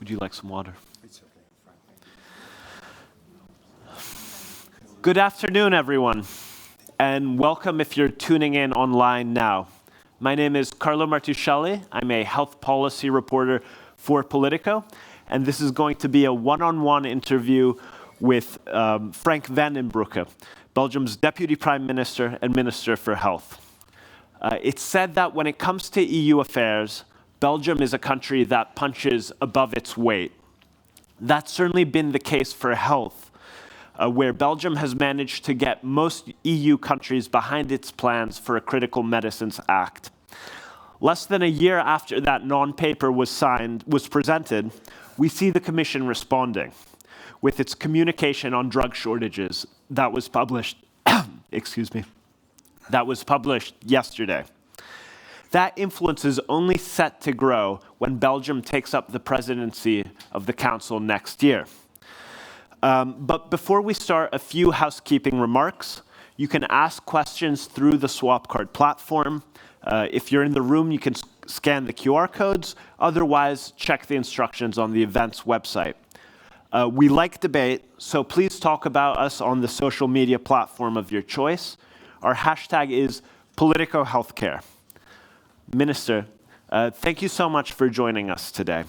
Would you like some water? It's okay. Good afternoon, everyone, and welcome if you're tuning in online now. My name is Carlo Martuscelli. I'm a health policy reporter for Politico, and this is going to be a one-on-one interview with Frank Vandenbroucke, Belgium's Deputy Prime Minister and Minister for Health. It's said that when it comes to EU affairs, Belgium is a country that punches above its weight. That's certainly been the case for health, where Belgium has managed to get most EU countries behind its plans for a Critical Medicines Act. Less than a year after that non-paper was presented, we see the Commission responding with its communication on drug shortages that was published, that was published yesterday. That influence is only set to grow when Belgium takes up the presidency of the Council next year. But before we start, a few housekeeping remarks. You can ask questions through the Swapcard platform. If you're in the room, you can scan the QR codes. Otherwise, check the instructions on the event's website. We like debate, so please talk about us on the social media platform of your choice. Our hashtag is Politico Healthcare. Minister, thank you so much for joining us today.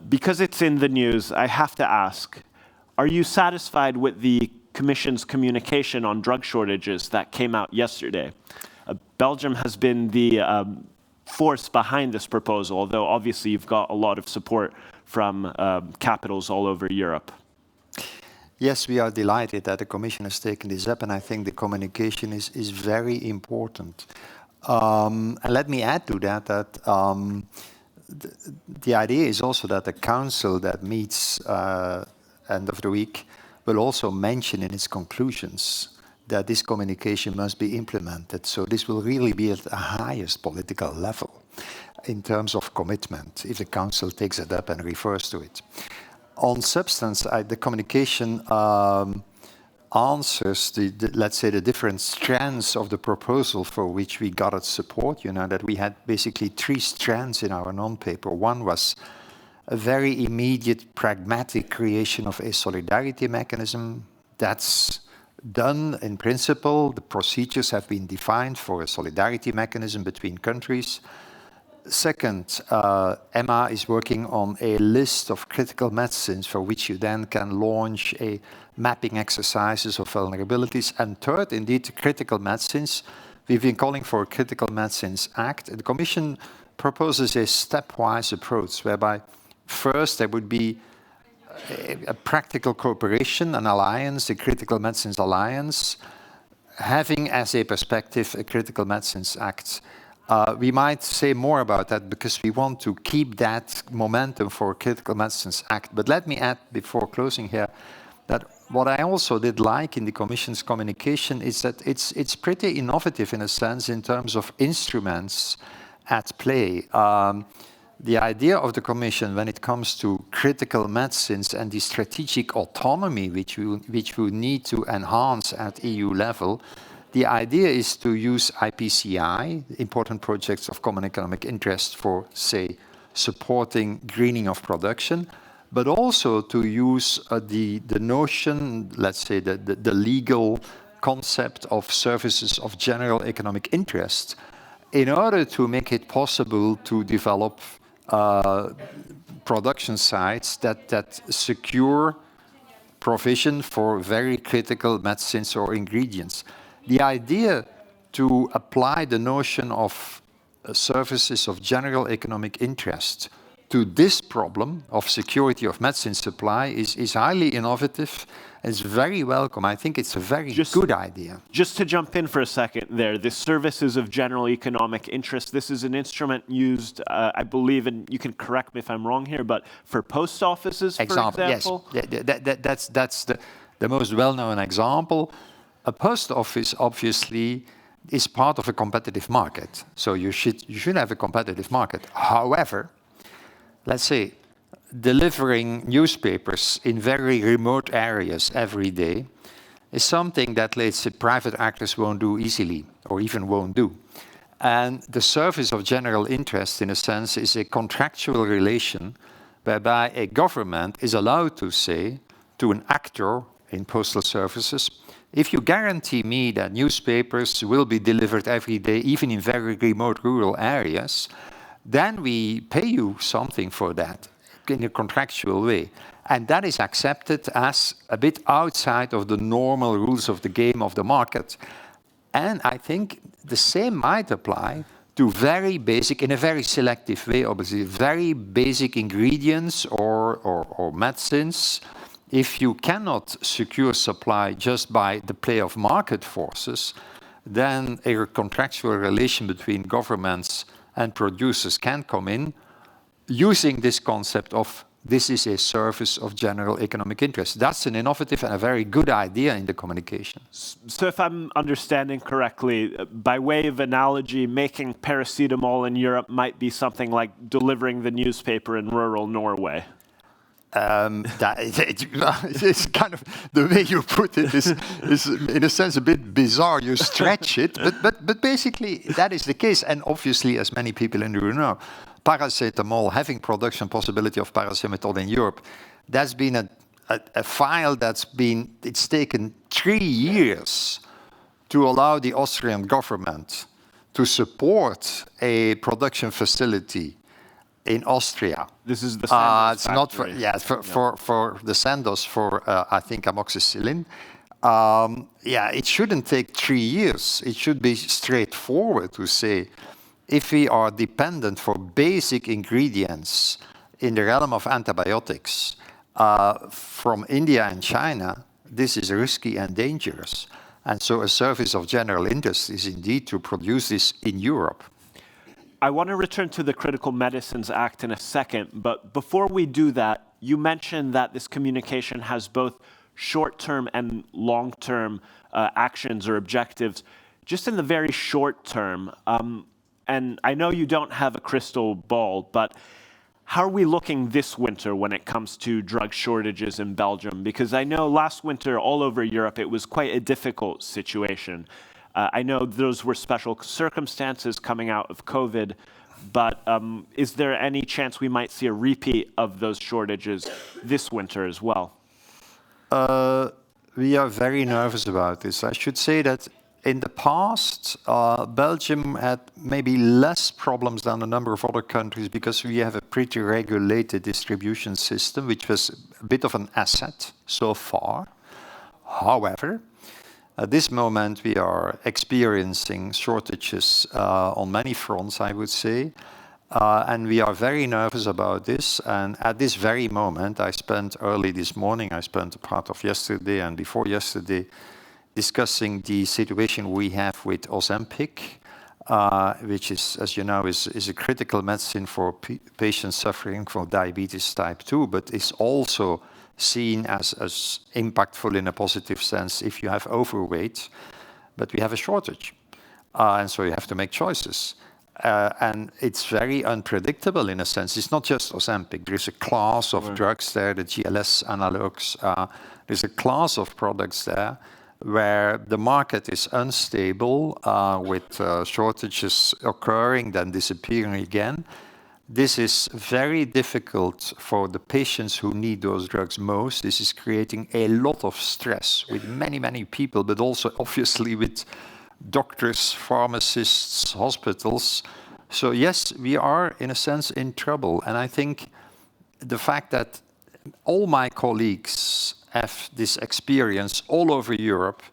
Because it's in the news, I have to ask, are you satisfied with the Commission's communication on drug shortages that came out yesterday? Belgium has been the force behind this proposal, although obviously you've got a lot of support from capitals all over Europe. Yes, we are delighted that the Commission has taken this up, and I think the communication is very important. And let me add to that the idea is also that the Council that meets end of the week will also mention in its conclusions that this communication must be implemented. So this will really be at the highest political level in terms of commitment, if the Council takes it up and refers to it. On substance, the communication answers let's say, the different strands of the proposal for which we got its support. You know that we had basically 3 strands in our non-paper. One was a very immediate, pragmatic creation of a solidarity mechanism. That's done in principle. The procedures have been defined for a solidarity mechanism between countries. Second, EMA is working on a list of critical medicines for which you then can launch a mapping exercises of vulnerabilities. And third, indeed, critical medicines. We've been calling for a Critical Medicines Act. The Commission proposes a stepwise approach whereby first there would be a practical cooperation, an alliance, a Critical Medicines Alliance, having as a perspective a Critical Medicines Act. We might say more about that because we want to keep that momentum for a Critical Medicines Act. But let me add, before closing here, that what I also did like in the Commission's communication is that it's pretty innovative in a sense in terms of instruments at play. The idea of the Commission when it comes to critical medicines and the strategic autonomy which we need to enhance at EU level, the idea is to use IPCI, important projects of common economic interest, for, say, supporting greening of production, but also to use the notion, let's say, the legal concept of services of general economic interest in order to make it possible to develop production sites that secure provision for very critical medicines or ingredients. The idea to apply the notion of services of general economic interest to this problem of security of medicine supply is highly innovative. It's very welcome. I think it's a very good idea. Just to jump in for a second there, the services of general economic interest, this is an instrument used, I believe, and you can correct me if I'm wrong here, but for post offices, for example? Yes, that's the most well-known example. A post office, obviously, is part of a competitive market. So you should have a competitive market. However, let's say, delivering newspapers in very remote areas every day is something that, let's say, private actors won't do easily, or even won't do. And the service of general interest, in a sense, is a contractual relation whereby a government is allowed to say to an actor in postal services, if you guarantee me that newspapers will be delivered every day, even in very remote rural areas, then we pay you something for that in a contractual way. And that is accepted as a bit outside of the normal rules of the game of the market. And I think the same might apply to very basic, in a very selective way, obviously, very basic ingredients or medicines. If you cannot secure supply just by the play of market forces, then a contractual relation between governments and producers can come in using this concept of this is a service of general economic interest. That's an innovative and a very good idea in the communication. So if I'm understanding correctly, by way of analogy, making paracetamol in Europe might be something like delivering the newspaper in rural Norway. It's kind of the way you put it is in a sense a bit bizarre. You stretch it, but basically that is the case. And obviously, as many people in the room know, paracetamol, having production possibility of paracetamol in Europe, that's been a file it's taken 3 years to allow the Austrian government to support a production facility in Austria. This is the Sandoz it's not for, for the Sandoz, for I think amoxicillin. It shouldn't take 3 years. It should be straightforward to say, if we are dependent for basic ingredients in the realm of antibiotics from India and China, this is risky and dangerous. And so a service of general interest is indeed to produce this in Europe. I want to return to the Critical Medicines Act in a second, but before we do that, you mentioned that this communication has both short-term and long-term actions or objectives. Just in the very short term, and I know you don't have a crystal ball, but how are we looking this winter when it comes to drug shortages in Belgium? Because I know last winter all over Europe it was quite a difficult situation. I know those were special circumstances coming out of COVID, but is there any chance we might see a repeat of those shortages this winter as well? We are very nervous about this. I should say that in the past, Belgium had maybe less problems than a number of other countries because we have a pretty regulated distribution system, which was a bit of an asset so far. However, at this moment, we are experiencing shortages on many fronts, I would say, and we are very nervous about this. And at this very moment, early this morning, I spent a part of yesterday and before yesterday discussing the situation we have with Ozempic, which is, as you know, is a critical medicine for patients suffering from diabetes type 2, but is also seen as impactful in a positive sense if you have overweight, but we have a shortage. And so you have to make choices. And it's very unpredictable in a sense. It's not just Ozempic. There's a class of drugs there, the GLS analogs. There's a class of products there where the market is unstable with shortages occurring, then disappearing again. This is very difficult for the patients who need those drugs most. This is creating a lot of stress with many, many people, but also obviously with doctors, pharmacists, hospitals. So yes, we are in a sense in trouble. And I think the fact that all my colleagues have this experience all over Europe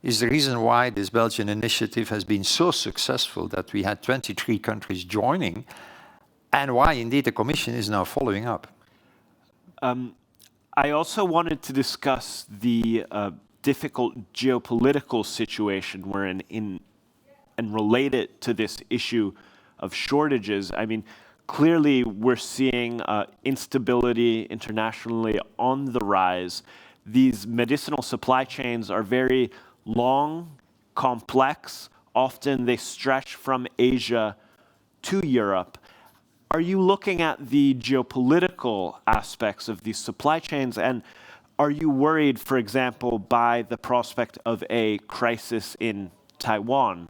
is the reason why this Belgian initiative has been so successful, that we had 23 countries joining, and why indeed the Commission is now following up. I also wanted to discuss the difficult geopolitical situation we're in and relate it to this issue of shortages. I mean, clearly we're seeing instability internationally on the rise. These medicinal supply chains are very long, complex. Often they stretch from Asia to Europe. Are you looking at the geopolitical aspects of these supply chains, and are you worried, for example, by the prospect of a crisis in Taiwan,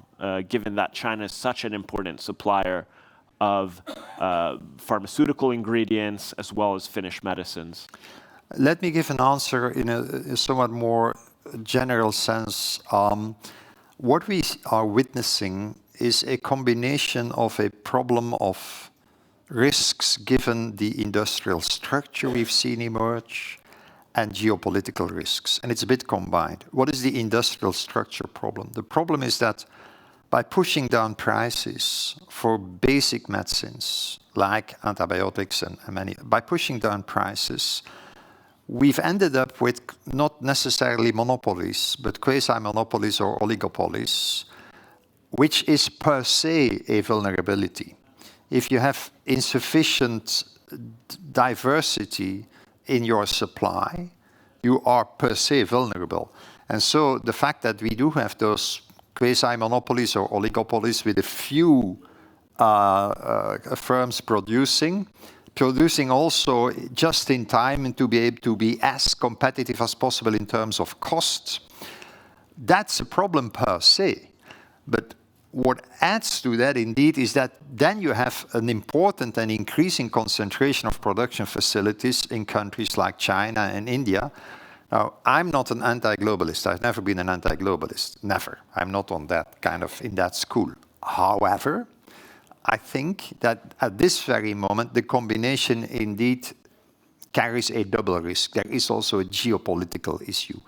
given that China is such an important supplier of pharmaceutical ingredients as well as finished medicines? Let me give an answer in a somewhat more general sense. What we are witnessing is a combination of a problem of risks given the industrial structure we've seen emerge and geopolitical risks. And it's a bit combined. What is the industrial structure problem? The problem is that by pushing down prices for basic medicines like antibiotics and many, by pushing down prices, we've ended up with not necessarily monopolies, but quasi-monopolies or oligopolies, which is per se a vulnerability. If you have insufficient diversity in your supply, you are per se vulnerable. And so the fact that we do have those quasi-monopolies or oligopolies with a few firms producing also just in time and to be able to be as competitive as possible in terms of cost, that's a problem per se. But what adds to that indeed is that then you have an important and increasing concentration of production facilities in countries like China and India. Now, I'm not an anti-globalist. I've never been an anti-globalist. Never. I'm not on that kind of, in that school. However, I think that at this very moment, the combination indeed carries a double risk. There is also a geopolitical issue.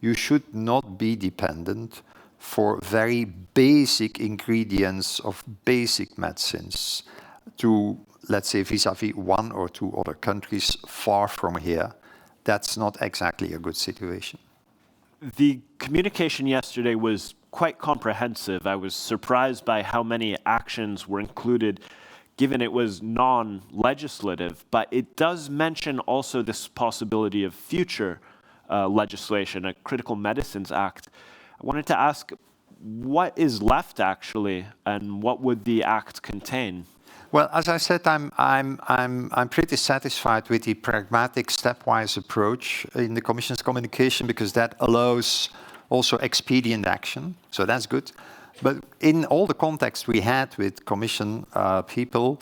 You should not be dependent for very basic ingredients of basic medicines to, let's say, vis-à-vis one or two other countries far from here. That's not exactly a good situation. The communication yesterday was quite comprehensive. I was surprised by how many actions were included, given it was non-legislative, but it does mention also this possibility of future legislation, a Critical Medicines Act. I wanted to ask, what is left actually, and what would the act contain? Well, as I said, I'm pretty satisfied with the pragmatic, stepwise approach in the Commission's communication because that allows also expedient action. So that's good. But in all the contexts we had with Commission people,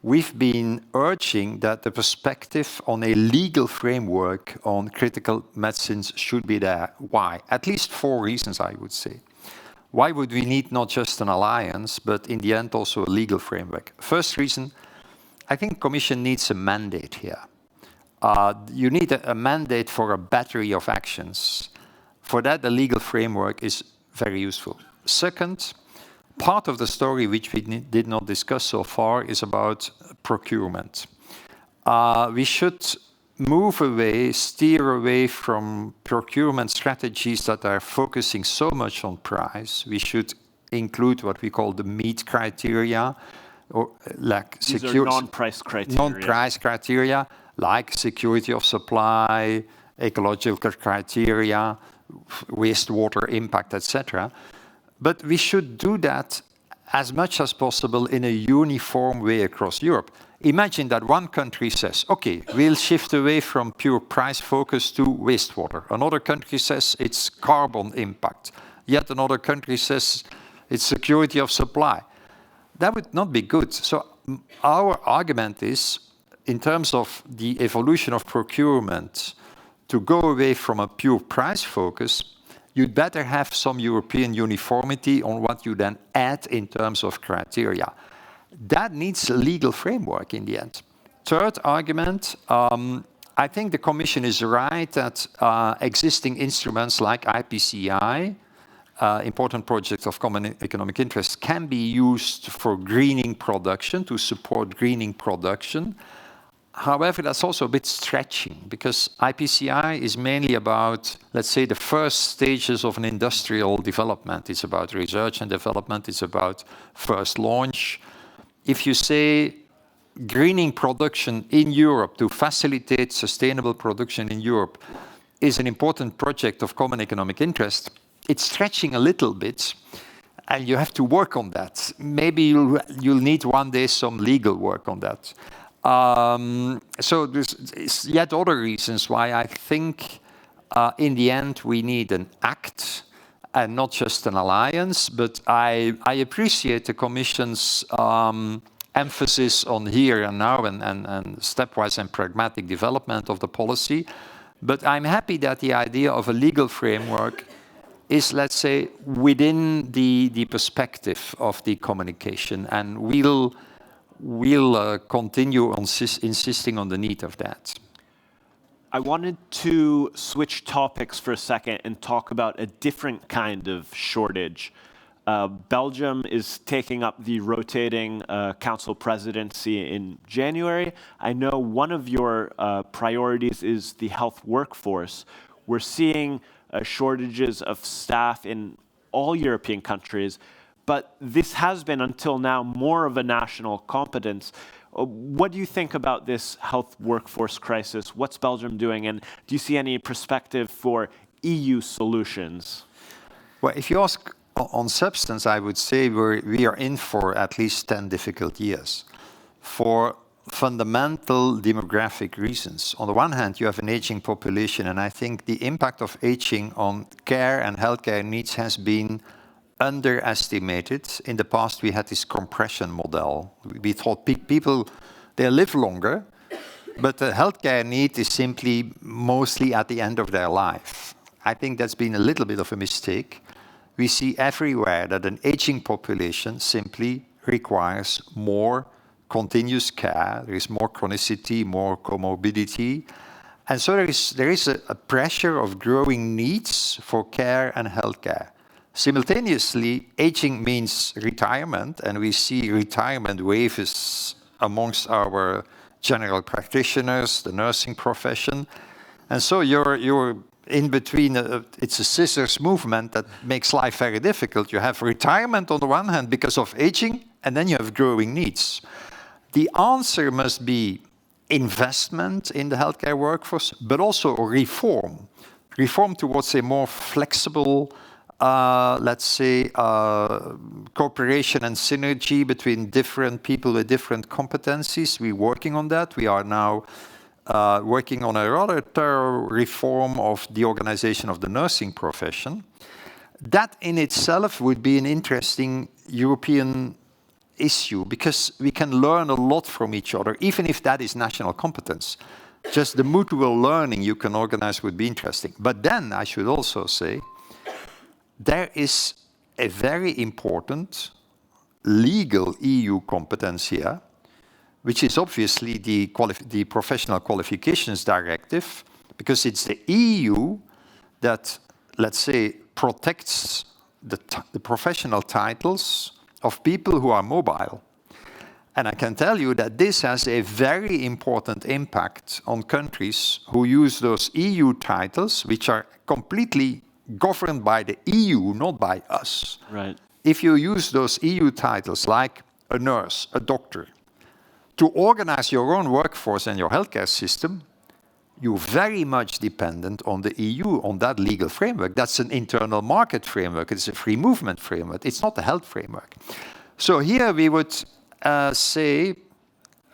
we've been urging that the perspective on a legal framework on critical medicines should be there. Why? At least 4 reasons, I would say. Why would we need not just an alliance, but in the end also a legal framework? First reason, I think Commission needs a mandate here. You need a mandate for a battery of actions. For that, the legal framework is very useful. Second, part of the story which we did not discuss so far is about procurement. We should move away, steer away from procurement strategies that are focusing so much on price. We should include what we call the meat criteria, or like These are non-price criteria. Non-price criteria, like security of supply, ecological criteria, wastewater impact, etc. But we should do that as much as possible in a uniform way across Europe. Imagine that one country says, okay, we'll shift away from pure price focus to wastewater. Another country says it's carbon impact. Yet another country says it's security of supply. That would not be good. So our argument is, in terms of the evolution of procurement, to go away from a pure price focus, you'd better have some European uniformity on what you then add in terms of criteria. That needs a legal framework in the end. Third argument, I think the Commission is right that existing instruments like IPCI, important projects of common economic interest, can be used for greening production, to support greening production. However, that's also a bit stretching because IPCI is mainly about, let's say, the first stages of an industrial development. It's about research and development. It's about first launch. If you say greening production in Europe to facilitate sustainable production in Europe is an important project of common economic interest, it's stretching a little bit, and you have to work on that. Maybe you'll need one day some legal work on that. So there's yet other reasons why I think in the end we need an act and not just an alliance. But I appreciate the Commission's emphasis on here and now and stepwise and pragmatic development of the policy. But I'm happy that the idea of a legal framework is, let's say, within the perspective of the communication, and we'll continue on insisting on the need of that. I wanted to switch topics for a second and talk about a different kind of shortage. Belgium is taking up the rotating council presidency in January. I know one of your priorities is the health workforce. We're seeing shortages of staff in all European countries, but this has been until now more of a national competence. What do you think about this health workforce crisis? What's Belgium doing, and do you see any perspective for EU solutions? Well, if you ask on substance, I would say we are in for at least 10 difficult years for fundamental demographic reasons. On the one hand, you have an aging population, and I think the impact of aging on care and healthcare needs has been underestimated. In the past, we had this compression model. We thought people, they live longer, but the healthcare need is simply mostly at the end of their life. I think that's been a little bit of a mistake. We see everywhere that an aging population simply requires more continuous care. There is more chronicity, more comorbidity. And so there is a pressure of growing needs for care and healthcare. Simultaneously, aging means retirement, and we see retirement waves amongst our general practitioners, the nursing profession. And so you're in between, it's a scissors movement that makes life very difficult. You have retirement on the one hand because of aging, and then you have growing needs. The answer must be investment in the healthcare workforce, but also reform. Reform towards a more flexible, let's say, cooperation and synergy between different people with different competencies. We're working on that. We are now working on a rather thorough reform of the organization of the nursing profession. That in itself would be an interesting European issue, because we can learn a lot from each other, even if that is national competence. Just the mutual learning you can organize would be interesting. But then I should also say, there is a very important legal EU competence here, which is obviously the Professional Qualifications Directive, because it's the EU that, let's say, protects the professional titles of people who are mobile. And I can tell you that this has a very important impact on countries who use those EU titles, which are completely governed by the EU, not by us. Right. If you use those EU titles, like a nurse, a doctor, to organize your own workforce and your healthcare system, you're very much dependent on the EU, on that legal framework. That's an internal market framework. It's a free movement framework. It's not a health framework. So here we would say,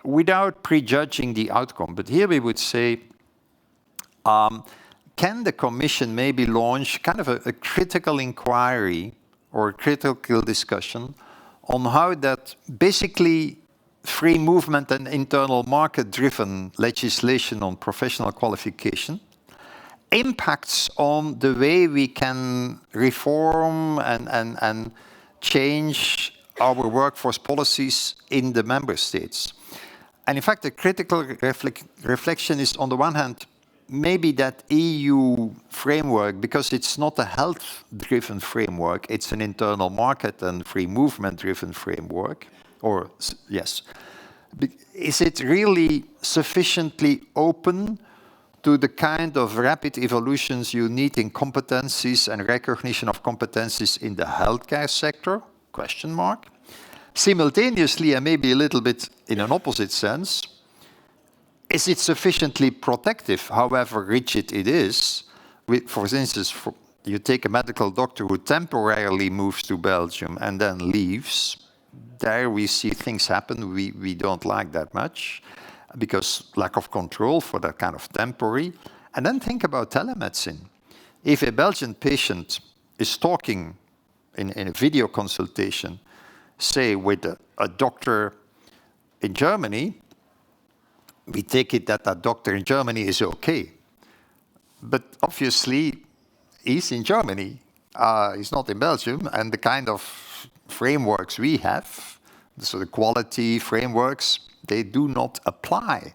without prejudging the outcome, but here we would say, can the Commission maybe launch kind of a critical inquiry or a critical discussion on how that basically free movement and internal market-driven legislation on professional qualification impacts on the way we can reform and change our workforce policies in the member states. And in fact, the critical reflection is, on the one hand, maybe that EU framework, because it's not a health-driven framework, it's an internal market and free movement-driven framework. Or, yes, is it really sufficiently open to the kind of rapid evolutions you need in competencies and recognition of competencies in the healthcare sector? Question mark. Simultaneously, and maybe a little bit in an opposite sense, is it sufficiently protective, however rigid it is? For instance, you take a medical doctor who temporarily moves to Belgium and then leaves. There we see things happen we don't like that much, because lack of control for that kind of temporary. And then think about telemedicine. If a Belgian patient is talking in a video consultation, say with a doctor in Germany, we take it that that doctor in Germany is okay. But obviously, he's in Germany. He's not in Belgium. And the kind of frameworks we have, so the quality frameworks, they do not apply.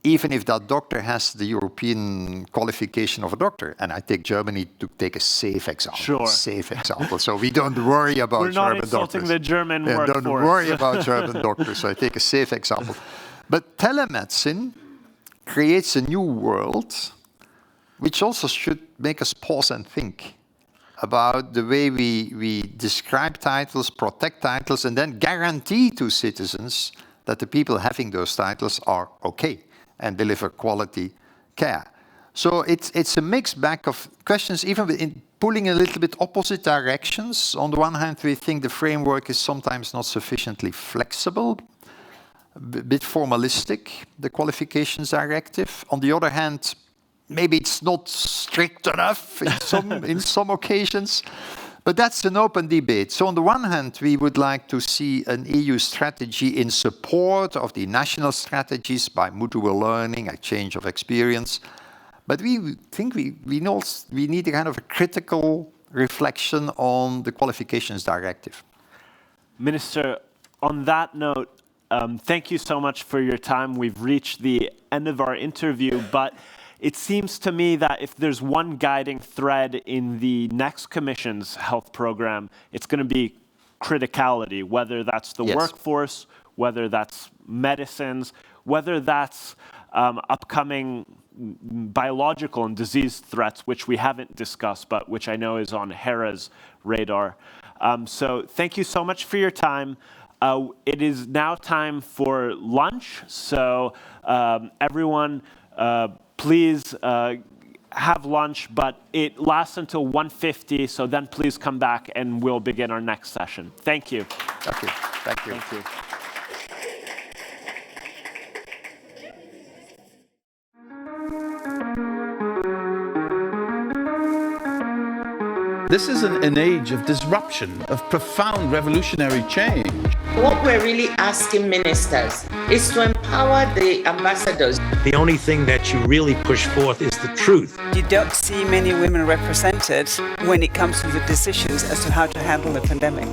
Even if that doctor has the European qualification of a doctor. And I take Germany to take a safe example. Sure. Safe example. So we don't worry about German doctors. We're not insulting the German workforce. Don't worry about German doctors. So I take a safe example. But telemedicine creates a new world, which also should make us pause and think about the way we describe titles, protect titles, and then guarantee to citizens that the people having those titles are okay and deliver quality care. So it's a mixed bag of questions, even in pulling a little bit opposite directions. On the one hand, we think the framework is sometimes not sufficiently flexible, a bit formalistic, the qualifications directive. On the other hand, maybe it's not strict enough in some occasions. But that's an open debate. So on the one hand, we would like to see an EU strategy in support of the national strategies by mutual learning, exchange of experience. But we think we need a kind of a critical reflection on the qualifications directive. Minister, on that note, thank you so much for your time. We've reached the end of our interview, but it seems to me that if there's one guiding thread in the next Commission's health program, it's going to be criticality, whether that's the workforce, whether that's medicines, whether that's upcoming biological and disease threats, which we haven't discussed, but which I know is on Hera's radar. So thank you so much for your time. It is now time for lunch, so everyone, please have lunch, but it lasts until 1:50, so then please come back and we'll begin our next session. Thank you. Thank you. Thank you. Thank you. This is an age of disruption, of profound revolutionary change. What we're really asking ministers is to empower the ambassadors. The only thing that you really push forth is the truth. You don't see many women represented when it comes to the decisions as to how to handle the pandemic.